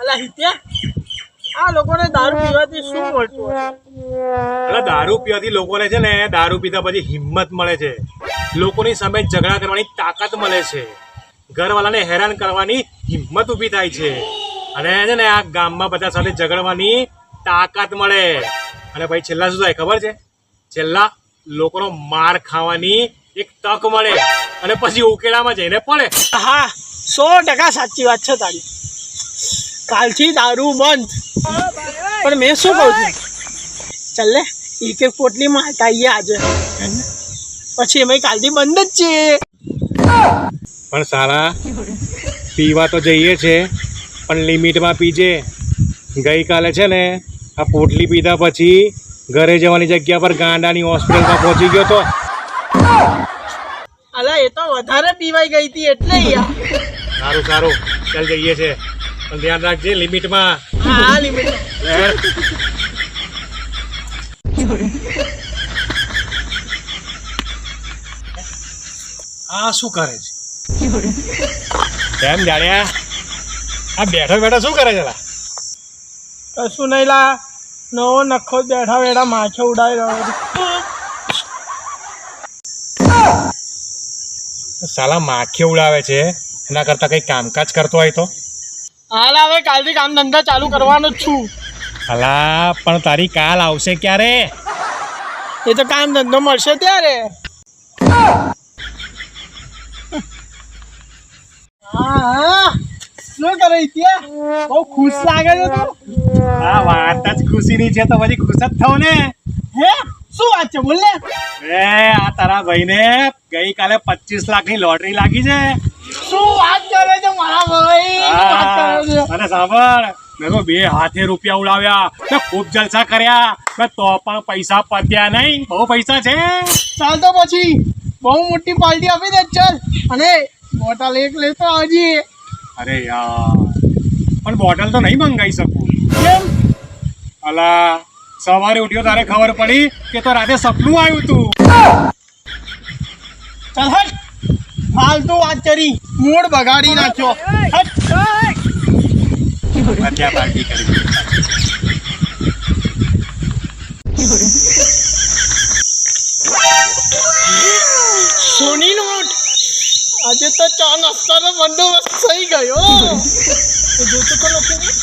અલા હિત્યા, આ લોકોને દારૂ પીવાથી શું મળતું હોય? એટલે દારૂ પીવાથી લોકોને છે ને દારૂ પીધા પછી હિંમત મળે છે, લોકોની સામે ઝઘડા કરવાની તાકાત મળે છે, ઘરવાળાને હેરાન કરવાની હિંમત ઊભી થાય છે, અને છે ને આ ગામમાં બધા સાથે ઝઘડવાની તાકાત મળે. અને ભાઈ છેલ્લા શું થાય ખબર છે? છેલ્લા લોકોનો માર ખાવાની એક તક મળે અને પછી ઉકેલામાં જઈને પડે. હા, 100% સાચી વાત છે તારી. કાલથી દારૂ બંધ. પણ મેં શું કહું છું, ચાલ લે એક એક પોટલી મારતા આવીએ આજે, પછી એમાં કાલથી બંધ જ છે. પણ સારા પીવા તો જઈએ છે, પણ લિમિટમાં પીજે. ગઈકાલે છે ને આ પોટલી પીધા પછી ઘરે જવાની જગ્યા પર ગાંડાની હોસ્પિટલમાં પહોંચી ગયો તો. અલા એ તો વધારે પીવાઈ ગઈ હતી એટલે યાર. સારું સારું, ચાલ જઈએ છે, પણ ધ્યાન રાખજે લિમિટમાં. હા લિમિટ. આ શું કરે છે? કેમ જાણ્યા? આ બેઠો બેઠો શું કરે છે? કશું નહીં લા, નવો નખો બેઠા બેઠા માછો ઉડાવી રહ્યો. સાલા માખી ઉડાવે છે, એના કરતા કઈ કામકાજ કરતો હોય તો. હાલ હવે કાલથી કામ ધંધા ચાલુ કરવાનો જ છું. અલા પણ તારી કાલ આવશે ક્યારે? એ તો કામ ધંધો મળશે ત્યારે. હા, શું કરે ત્યાં? બહુ ખુશ લાગે છે તું. આ વાત જ ખુશીની છે તો પછી ખુશ જ થવું ને. હે, શું વાત છે બોલ ને. આ તારા ભાઈને ગઈકાલે 25 લાખની લોટરી લાગી છે. શું વાત કરે છે મારા ભાઈ? વાત કરે છે. અને સાંભળ, મેં તો 2 હાથે રૂપિયા ઉડાવ્યા, મેં ખૂબ જલસા કર્યા, મેં તો પણ પૈસા પત્યા નહીં. બહુ પૈસા છે. ચાલ તો પછી બહુ મોટી પાર્ટી આપી દે. ચાલ, અને બોટલ એક લેતો આવજે. અરે યાર, પણ બોટલ તો નહીં મંગાવી શકું. કેમ? અલા સવારે ઉઠ્યો તારે ખબર પડી કે તો રાતે સપનું આવ્યું તું. ચાલ હટ, ફાલતુ વાત કરી, મૂડ બગાડી નાખ્યો. હટ. મધ્યા પાર્ટી કરી. સોની નોટ, આજે તો ચા નાસ્તાનો બંદોબસ્ત થઈ ગયો. જોતો તો નથી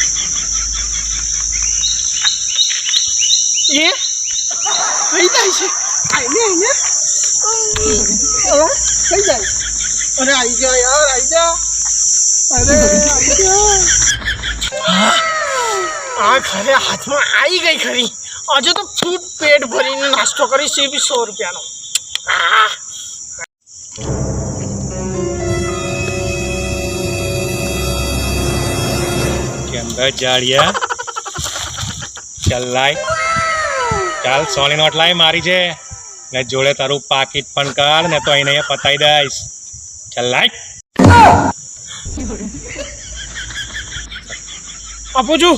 એ કઈ જાય છે? આઈને કઈ જાય? અરે આવી જા યાર, આવી જા. અરે આવી જા. આ ઘરે હાથમાં આવી ગઈ ખરી. આજે તો ફૂટ પેટ ભરીને નાસ્તો કરીશ, એ બી 100 રૂપિયાનો. કેમ જાડિયા? ચાલ લાય, ચાલ 100 ની નોટ લાય મારી છે, ને જોડે તારું પાકીટ પણ કાઢ, ને તો એને પતાઈ દઈશ. ચાલ લાય. આપું છું.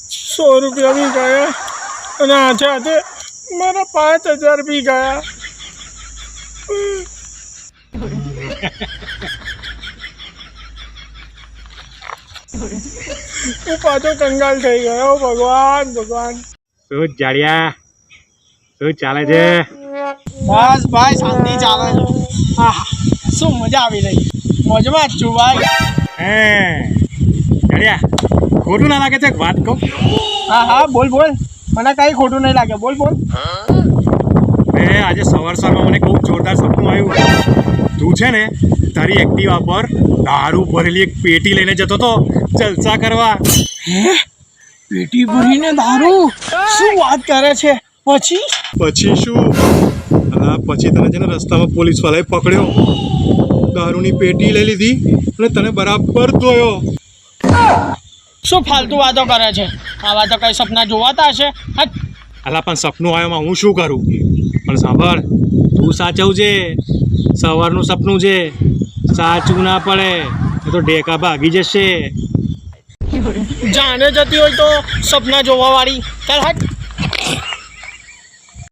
100 રૂપિયા બી ગયા અને આજે આજે મારા 5000 બી ગયા. હું પાછો કંગાલ થઈ ગયો. ભગવાન ભગવાન. શું જાડિયા, શું ચાલે છે? બસ ભાઈ શાંતિ ચાલે છે. હા, શું મજા આવી રહી. મોજમાં જ છું ભાઈ. હે જાડિયા, ખોટું ના લાગે છે વાત કહું? હા હા, બોલ બોલ. મને કઈ ખોટું નહીં લાગે. બોલ બોલ. આજે સવારમાં મને બહુ જોરદાર સપનું આવ્યું. તું છે ને તારી એક્ટિવા પર દારૂ ભરેલી એક પેટી લઈને જતો હતો જલસા કરવા. હે, પેટી ભરીને દારૂ? શું વાત કરે છે? પછી શું? પછી તને છે ને રસ્તામાં પોલીસ વાળાએ પકડ્યો, દારૂની પેટી લઈ લીધી અને તને બરાબર ધોયો. શું ફાલતુ વાતો કરે છે? આવા તો કઈ સપના જોવાતા હશે. અલા પણ સપનું આવ્યામાં હું શું કરું? પણ સાંભળ, તું સાચવજે, સવારનું સપનું છે, સાચું ના પડે તો ઢેકા ભાગી જશે. જાણે જતી હોય તો સપના જોવા વાળી. ચાલ હટ.